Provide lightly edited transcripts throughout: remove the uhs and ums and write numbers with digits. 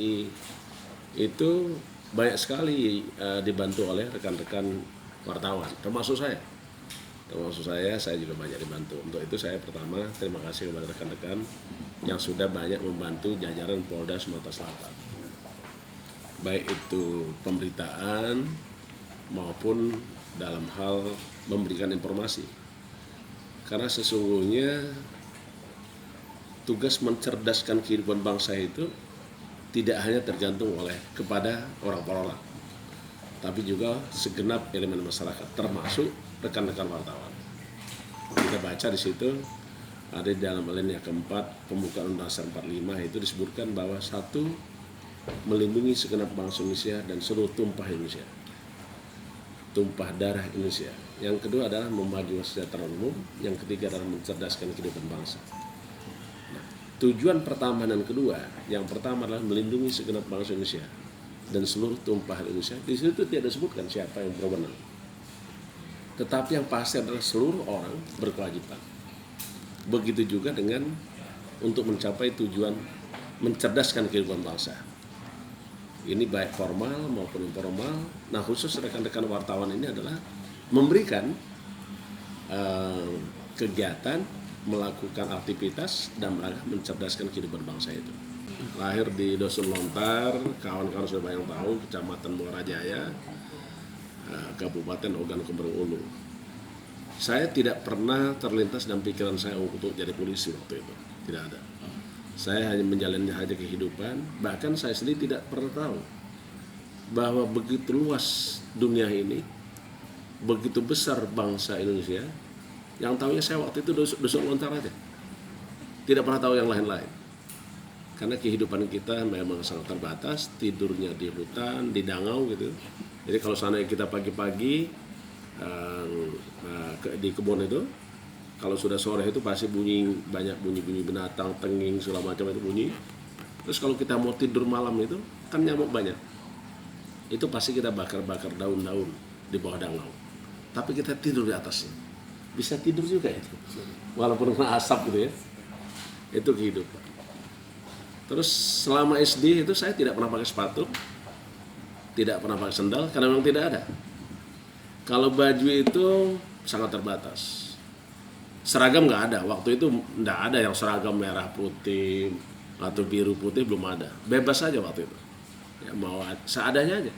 TNI itu banyak sekali dibantu oleh rekan-rekan wartawan, termasuk saya. Saya juga banyak dibantu. Untuk itu saya pertama terima kasih kepada rekan-rekan yang sudah banyak membantu jajaran Polda Sumatera Selatan. Baik itu pemberitaan maupun dalam hal memberikan informasi. Karena sesungguhnya tugas mencerdaskan kehidupan bangsa itu tidak hanya tergantung kepada orang per orang, tapi juga segenap elemen masyarakat, termasuk rekan-rekan wartawan. Kita baca di situ ada di dalam alinea keempat pembukaan Undang-Undang 45 itu disebutkan bahwa satu, melindungi segenap bangsa Indonesia dan seluruh tumpah Indonesia, tumpah darah Indonesia. Yang kedua adalah memajukan kesejahteraan umum. Yang ketiga adalah mencerdaskan kehidupan bangsa. Nah, tujuan pertama dan kedua, yang pertama adalah melindungi segenap bangsa Indonesia dan seluruh tumpah Indonesia. Di situ tidak disebutkan siapa yang berwenang, tetapi yang pasti adalah seluruh orang berkewajiban. Begitu juga dengan untuk mencapai tujuan mencerdaskan kehidupan bangsa. Ini baik formal maupun informal. Nah, khusus rekan-rekan wartawan ini adalah memberikan kegiatan, melakukan aktivitas dan mencerdaskan kehidupan bangsa itu. Lahir di Dusun Lontar, kawan-kawan sudah banyak tahu, Kecamatan Muara Jaya, Kabupaten Ogan Komering Ulu. Saya tidak pernah terlintas dalam pikiran saya untuk jadi polisi waktu itu, tidak ada. Saya hanya menjalani saja kehidupan. Bahkan saya sendiri tidak pernah tahu bahwa begitu luas dunia ini, begitu besar bangsa Indonesia. Yang tahunya saya waktu itu Dusun Lontar aja, tidak pernah tahu yang lain-lain. Karena kehidupan kita memang sangat terbatas, tidurnya di hutan, di dangau gitu. Jadi kalau seandainya kita pagi-pagi di kebun itu, kalau sudah sore itu pasti banyak bunyi binatang, tenging segala macam itu bunyi. Terus kalau kita mau tidur malam itu kan nyamuk banyak. Itu pasti kita bakar-bakar daun-daun di bawah dangau. Tapi kita tidur di atasnya. Bisa tidur juga itu. Walaupun kena asap gitu ya. Itu kehidupan. Terus selama SD itu saya tidak pernah pakai sepatu, tidak pernah pakai sandal karena memang tidak ada. Kalau baju itu sangat terbatas. Seragam nggak ada, waktu itu nggak ada yang seragam merah putih atau biru putih, belum ada. Bebas saja waktu itu, ya, mau seadanya aja.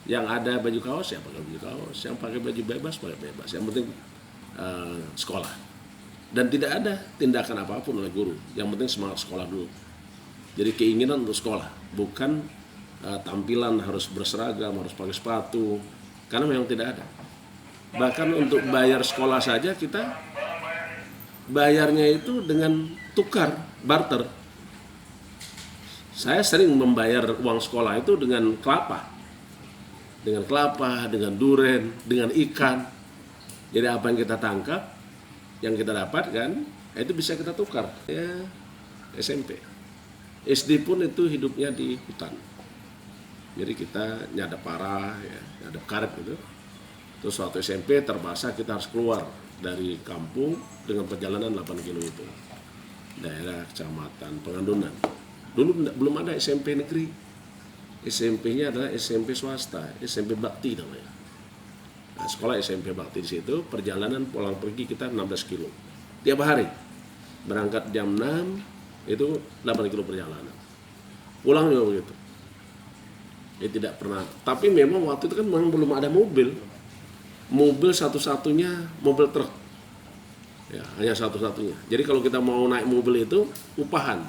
Yang ada baju kaos ya pakai baju kaos, yang pakai baju bebas pakai bebas. Yang penting sekolah. Dan tidak ada tindakan apapun oleh guru. Yang penting semangat sekolah dulu. Jadi keinginan untuk sekolah, bukan tampilan harus berseragam, harus pakai sepatu, karena memang tidak ada. Bahkan untuk bayar sekolah saja kita bayarnya itu dengan tukar, barter. Saya sering membayar uang sekolah itu dengan kelapa, dengan duren, dengan ikan. Jadi apa yang kita tangkap, yang kita dapatkan, itu bisa kita tukar. Ya, SMP. SD pun itu hidupnya di hutan. Jadi kita nyadap parah, ya, nyadap karet gitu. Terus waktu SMP terbahasa kita harus keluar dari kampung dengan perjalanan 8 kilo itu. Daerah Kecamatan Pengandunan. Dulu belum ada SMP negeri. SMP-nya adalah SMP swasta, SMP Bakti namanya. Nah, sekolah SMP Bakti di situ, perjalanan pulang pergi kita 16 kilo. Tiap hari. Berangkat jam 6, itu 8 kilo perjalanan. Pulang juga begitu. Ya tidak pernah. Tapi memang waktu itu kan memang belum ada mobil. Mobil satu-satunya mobil truk, ya, hanya satu-satunya. Jadi kalau kita mau naik mobil itu upahan,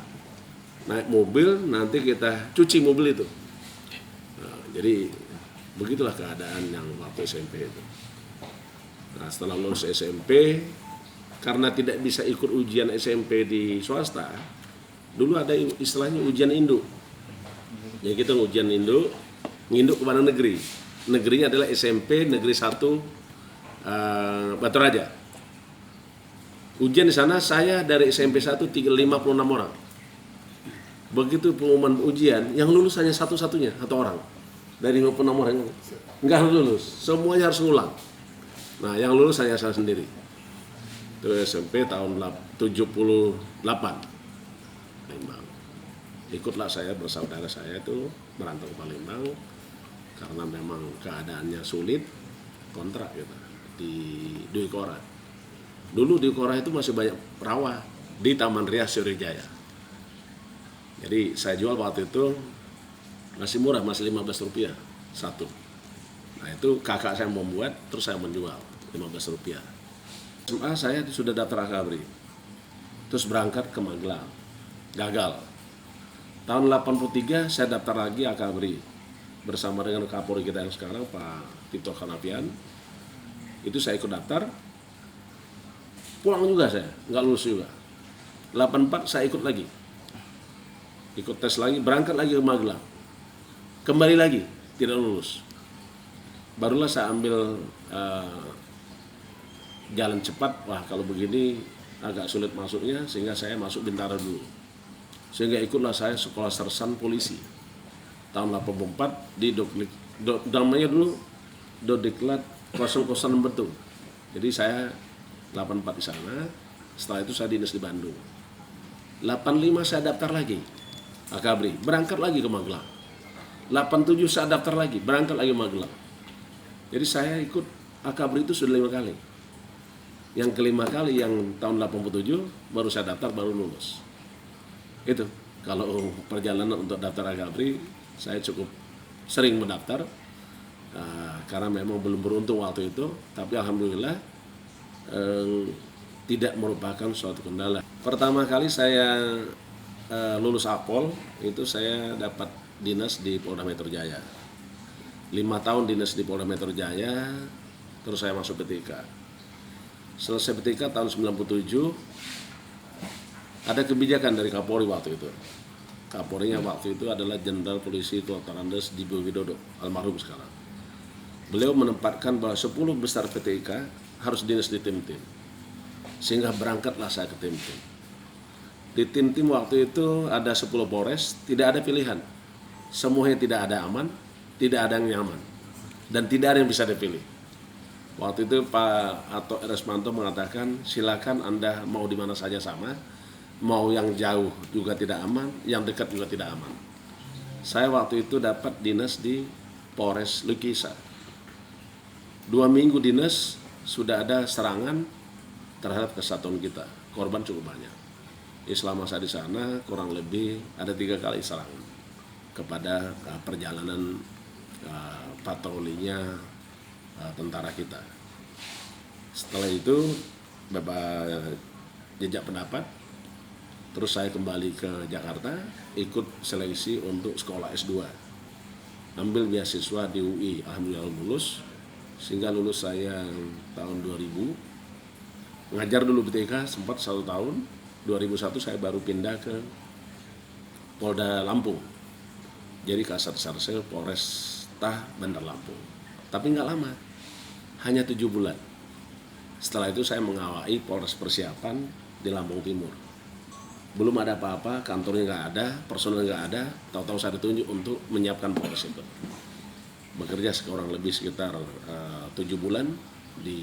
naik mobil nanti kita cuci mobil itu. Nah, jadi begitulah keadaan yang waktu SMP itu. Nah, setelah lulus SMP, karena tidak bisa ikut ujian SMP di swasta, dulu ada istilahnya ujian induk. Ya kita ujian induk, nginduk kepada negeri. Negerinya adalah SMP Negeri 1 Batu Raja. Ujian di sana saya dari SMP 1 56 orang. Begitu pengumuman ujian, yang lulus hanya satu-satunya, satu orang. Dari 56 orang enggak lulus, semuanya harus ngulang. Nah, yang lulus hanya saya sendiri. Itu SMP tahun 78. ikutlah saya bersaudara saya itu merantau ke Palembang karena memang keadaannya sulit, kontrak gitu di Dwi Korah. Dulu Dwi Korah itu masih banyak rawa di Taman Rias Sriwijaya. Jadi saya jual waktu itu masih murah, masih Rp15 satu. Nah itu kakak saya membuat, terus saya menjual Rp15. SMA saya sudah daftar Akabri, terus berangkat ke Magelang, gagal. Tahun 83 saya daftar lagi Akabri bersama dengan Kapolri kita yang sekarang Pak Tito Karnavian. Itu saya ikut daftar, pulang juga saya, nggak lulus juga. 84 saya ikut lagi, ikut tes lagi, berangkat lagi ke Magelang, kembali lagi tidak lulus. Barulah saya ambil jalan cepat. Wah kalau begini agak sulit masuknya, sehingga saya masuk Bintara dulu. Sehingga ikutlah saya sekolah sersan polisi tahun 84 di namanya dulu Dodiklat 006 Betul. Jadi saya 84 di sana, setelah itu saya dinas di Bandung. 85 saya daftar lagi Akabri, berangkat lagi ke Magelang. 87 saya daftar lagi, berangkat lagi ke Magelang. Jadi saya ikut Akabri itu sudah 5 kali. Yang kelima kali yang tahun 87 baru saya daftar, baru lulus. Itu kalau perjalanan untuk daftar Akabri saya cukup sering mendaftar karena memang belum beruntung waktu itu, tapi alhamdulillah tidak merupakan suatu kendala. Pertama kali saya lulus Akpol itu saya dapat dinas di Polda Metro Jaya. 5 tahun dinas di Polda Metro Jaya, terus saya masuk PTK. Selesai PTK tahun 97, ada kebijakan dari Kapolri waktu itu. Kapolrinya waktu itu adalah Jenderal Polisi Dr. Andes Dibio Widodo, almarhum sekarang. Beliau menempatkan bahwa 10 besar PTK harus dinas di Tim-Tim. Sehingga berangkatlah saya ke Tim-Tim. Di Tim-Tim waktu itu ada 10 Polres, tidak ada pilihan. Semuanya tidak ada aman, tidak ada yang nyaman, dan tidak ada yang bisa dipilih. Waktu itu Pak Ato Eresmanto mengatakan, silakan Anda mau di mana saja sama, mau yang jauh juga tidak aman, yang dekat juga tidak aman. Saya waktu itu dapat dinas di Polres Lukisa. 2 minggu dinas sudah ada serangan terhadap kesatuan kita, korban cukup banyak. Selama saya di sana kurang lebih ada 3 kali serangan kepada perjalanan patrolinya tentara kita. Setelah itu Bapak jejak pendapat, terus saya kembali ke Jakarta, ikut seleksi untuk sekolah S2, ambil beasiswa di UI, alhamdulillah lulus, sehingga lulus saya tahun 2000. Ngajar dulu BTK sempat 1 tahun, 2001 saya baru pindah ke Polda Lampung, jadi Kasat Sarsel Polresta Bandar Lampung. Tapi nggak lama, hanya 7 bulan. Setelah itu saya mengawai Polres Persiapan di Lampung Timur. Belum ada apa-apa, kantornya nggak ada, personel nggak ada, tahu-tahu saya ditunjuk untuk menyiapkan Polres itu. Bekerja kurang lebih sekitar 7 bulan di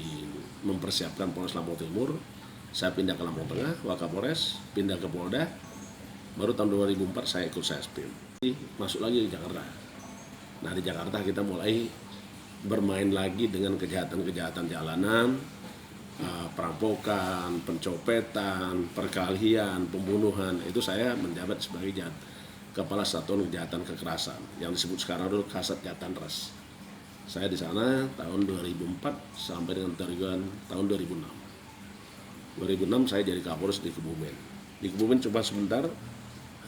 mempersiapkan Polres Lampung Timur. Saya pindah ke Lampung Tengah, Wakapolres, pindah ke Polda. Baru tahun 2004 saya ikut Sespim. Masuk lagi ke Jakarta. Nah di Jakarta kita mulai bermain lagi dengan kejahatan-kejahatan jalanan, perampokan, pencopetan, perkelahian, pembunuhan. Itu saya menjabat sebagai Kepala Satuan Kejahatan Kekerasan yang disebut sekarang dulu Kasat Jatanras. Saya di sana tahun 2004 sampai dengan tahun 2006. 2006 saya jadi Kapolres di Kebumen. Di Kebumen coba sebentar,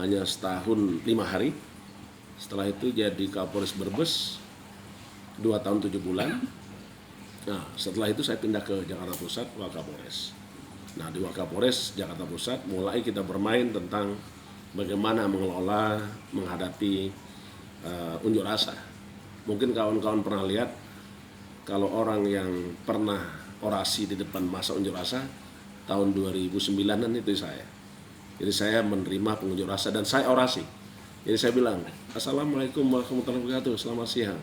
hanya setahun 5 hari. Setelah itu jadi Kapolres Brebes 2 tahun 7 bulan. Nah setelah itu saya pindah ke Jakarta Pusat, Wakapolres. Nah di Wakapolres Jakarta Pusat mulai kita bermain tentang bagaimana mengelola, menghadapi unjuk rasa. Mungkin kawan-kawan pernah lihat, kalau orang yang pernah orasi di depan masa unjuk rasa, tahun 2009-an itu saya. Jadi saya menerima pengunjuk rasa dan saya orasi. Jadi saya bilang, Assalamualaikum warahmatullahi wabarakatuh, selamat siang.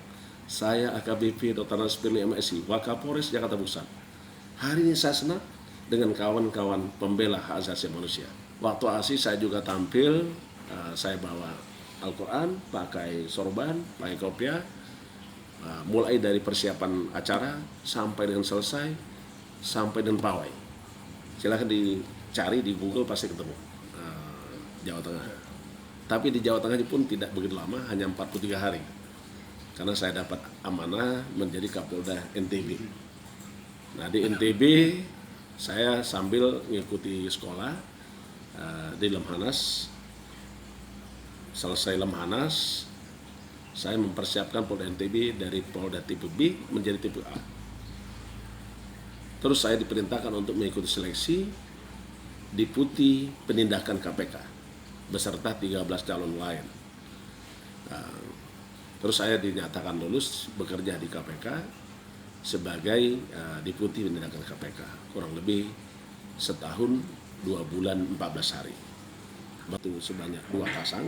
Saya AKBP Dr. Andes Firly MSI, Wakapolres Jakarta Pusat. Hari ini saya senang dengan kawan-kawan pembela hak asasi manusia. Waktu ASI saya juga tampil Saya bawa Al-Quran, pakai sorban, pakai kopiah, mulai dari persiapan acara sampai dengan selesai, sampai dengan pawai. Silahkan dicari di Google pasti ketemu Jawa Tengah. Tapi di Jawa Tengah pun tidak begitu lama, hanya 43 hari. Karena saya dapat amanah menjadi Kapolda NTB. Nah di NTB saya sambil mengikuti sekolah di Lemhanas. Selesai Lemhanas, saya mempersiapkan Polda NTB dari Polda tipe B menjadi tipe A. Terus saya diperintahkan untuk mengikuti seleksi Deputi Penindakan KPK beserta 13 calon lain. Terus saya dinyatakan lulus bekerja di KPK sebagai Deputi Penindakan KPK kurang lebih setahun 2 bulan 14 hari. Waktu sebanyak 2 pasang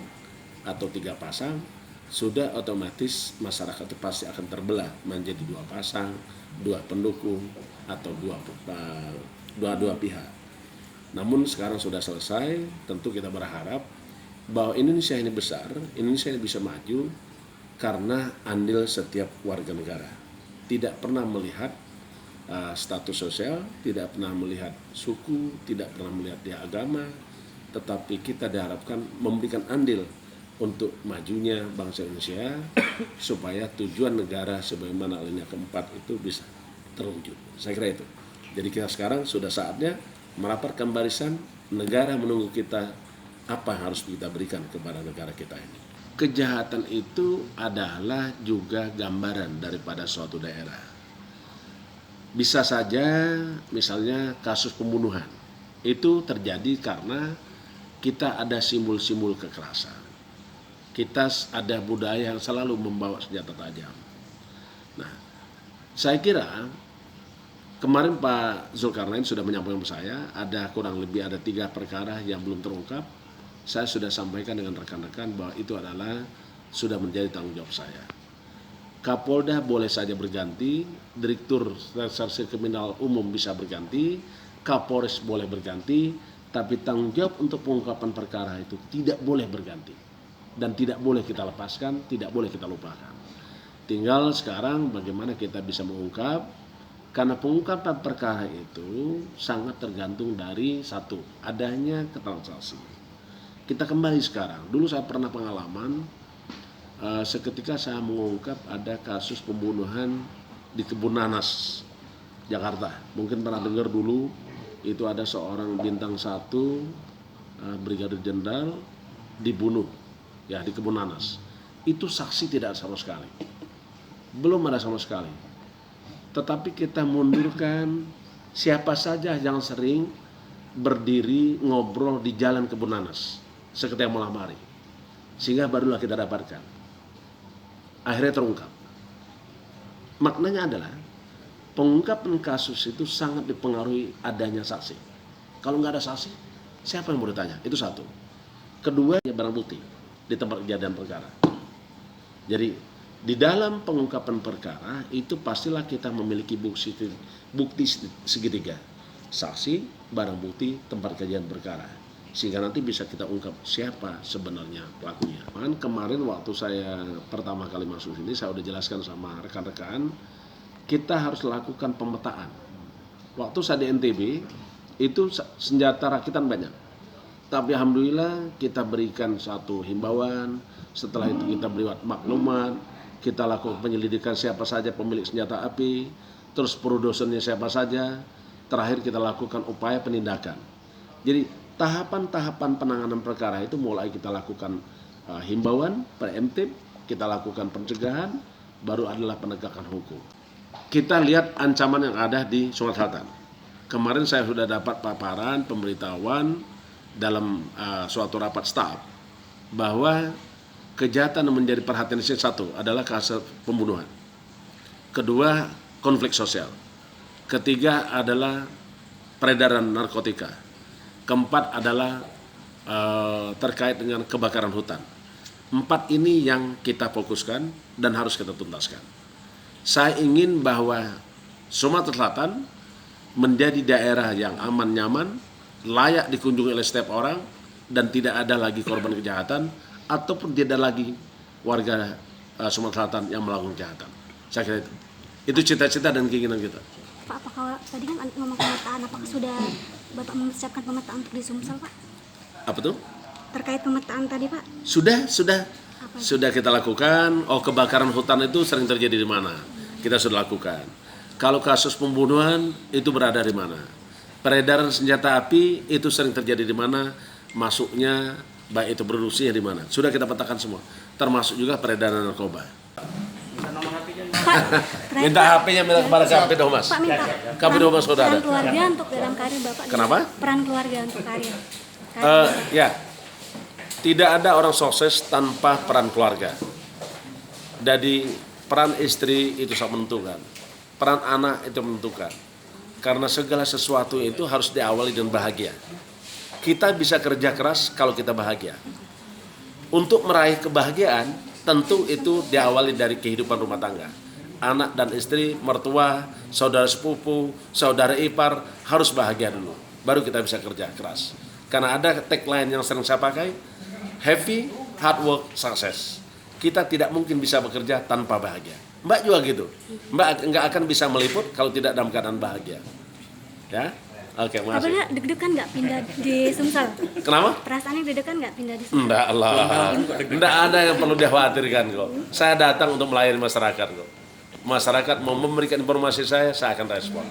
atau 3 pasang, sudah otomatis masyarakat itu pasti akan terbelah menjadi 2 pasang, 2 pendukung atau dua pihak. Namun sekarang sudah selesai, tentu kita berharap bahwa Indonesia ini besar, Indonesia ini bisa maju karena andil setiap warga negara. Tidak pernah melihat status sosial, tidak pernah melihat suku, tidak pernah melihat dia agama, tetapi kita diharapkan memberikan andil untuk majunya bangsa Indonesia supaya tujuan negara sebagaimana alinea keempat itu bisa terwujud. Saya kira itu. Jadi kita sekarang sudah saatnya merapatkan barisan, negara menunggu kita, apa yang harus kita berikan kepada negara kita ini. Kejahatan itu adalah juga gambaran daripada suatu daerah. Bisa saja misalnya kasus pembunuhan itu terjadi karena kita ada simbol-simbol kekerasan. Kita ada budaya yang selalu membawa senjata tajam. Nah, saya kira kemarin Pak Zulkarnain sudah menyampaikan ke saya ada kurang lebih 3 perkara yang belum terungkap. Saya sudah sampaikan dengan rekan-rekan bahwa itu adalah sudah menjadi tanggung jawab saya. Kapolda boleh saja berganti, Direktur Reserse Kriminal Umum bisa berganti, Kapolres boleh berganti, tapi tanggung jawab untuk pengungkapan perkara itu tidak boleh berganti. Dan tidak boleh kita lepaskan, tidak boleh kita lupakan. Tinggal sekarang bagaimana kita bisa mengungkap, karena pengungkapan perkara itu sangat tergantung dari satu, adanya keterangan saksi. Kita kembali sekarang, dulu saya pernah pengalaman, seketika saya mengungkap ada kasus pembunuhan di Kebun Nanas, Jakarta. Mungkin pernah dengar dulu, itu ada seorang bintang 1, Brigadir Jenderal, dibunuh ya di Kebun Nanas. Itu saksi tidak sama sekali, belum ada sama sekali. Tetapi kita mundurkan siapa saja yang sering berdiri ngobrol di jalan Kebun Nanas seketika malam hari, sehingga barulah kita dapatkan. Akhirnya terungkap. Maknanya adalah pengungkapan kasus itu sangat dipengaruhi adanya saksi. Kalau nggak ada saksi, siapa yang mau ditanya? Itu satu. Kedua, ya barang bukti di tempat kejadian perkara. Jadi di dalam pengungkapan perkara itu pastilah kita memiliki bukti segitiga, saksi, barang bukti, tempat kejadian perkara, sehingga nanti bisa kita ungkap siapa sebenarnya pelakunya. Kemarin waktu saya pertama kali masuk sini, saya udah jelaskan sama rekan-rekan, kita harus lakukan pemetaan. Waktu saya di NTB itu senjata rakitan banyak. Tapi alhamdulillah kita berikan satu himbauan, setelah itu kita beri maklumat, kita lakukan penyelidikan siapa saja pemilik senjata api, terus produsennya siapa saja, terakhir kita lakukan upaya penindakan. Jadi tahapan-tahapan penanganan perkara itu mulai kita lakukan himbauan, preemptif, kita lakukan pencegahan, baru adalah penegakan hukum. Kita lihat ancaman yang ada di Sumatera Selatan. Kemarin saya sudah dapat paparan, pemberitahuan, dalam suatu rapat staf bahwa kejahatan yang menjadi perhatian satu adalah kasus pembunuhan, kedua konflik sosial, ketiga adalah peredaran narkotika, keempat adalah terkait dengan kebakaran hutan. 4 ini yang kita fokuskan dan harus kita tuntaskan. Saya ingin bahwa Sumatera Selatan menjadi daerah yang aman, nyaman, layak dikunjungi oleh setiap orang, dan tidak ada lagi korban kejahatan ataupun tidak lagi warga Sumatera Selatan yang melakukan kejahatan. Saya kira itu cita-cita dan keinginan kita. Pak, apakah tadi kan ngomong pemetaan, apakah sudah Bapak mempersiapkan pemetaan untuk di Sumsel, Pak? Apa tuh? Terkait pemetaan tadi, Pak? Sudah kita lakukan. Oh, kebakaran hutan itu sering terjadi di mana? Kita sudah lakukan. Kalau kasus pembunuhan itu berada di mana? Peredaran senjata api itu sering terjadi di mana? Masuknya baik itu produksinya di mana? Sudah kita petakan semua. Termasuk juga peredaran narkoba. Pak, Minta HP-nya minta kepada KP Domas. Pak, minta KP Domas saudara. peran keluarga untuk dalam karir Bapak. Kenapa? Peran keluarga untuk karir. Ya, tidak ada orang sukses tanpa peran keluarga. Jadi peran istri itu sangat menentukan, peran anak itu menentukan. Karena segala sesuatu itu harus diawali dengan bahagia. Kita bisa kerja keras kalau kita bahagia. Untuk meraih kebahagiaan, tentu itu diawali dari kehidupan rumah tangga. Anak dan istri, mertua, saudara sepupu, saudara ipar harus bahagia dulu. Baru kita bisa kerja keras. Karena ada tagline yang sering saya pakai, happy, hard work, success. Kita tidak mungkin bisa bekerja tanpa bahagia. Mbak juga gitu. Mbak nggak akan bisa meliput kalau tidak dalam keadaan bahagia. Ya, oke, makasih. Apakah deg-degan nggak pindah di Sumsel? Kenapa? Perasaannya deg-degan nggak pindah di Sumsel? Enggak lah. Enggak ada yang perlu dikhawatirkan kok. Saya datang untuk melayani masyarakat kok. Masyarakat mau memberikan informasi saya akan respon.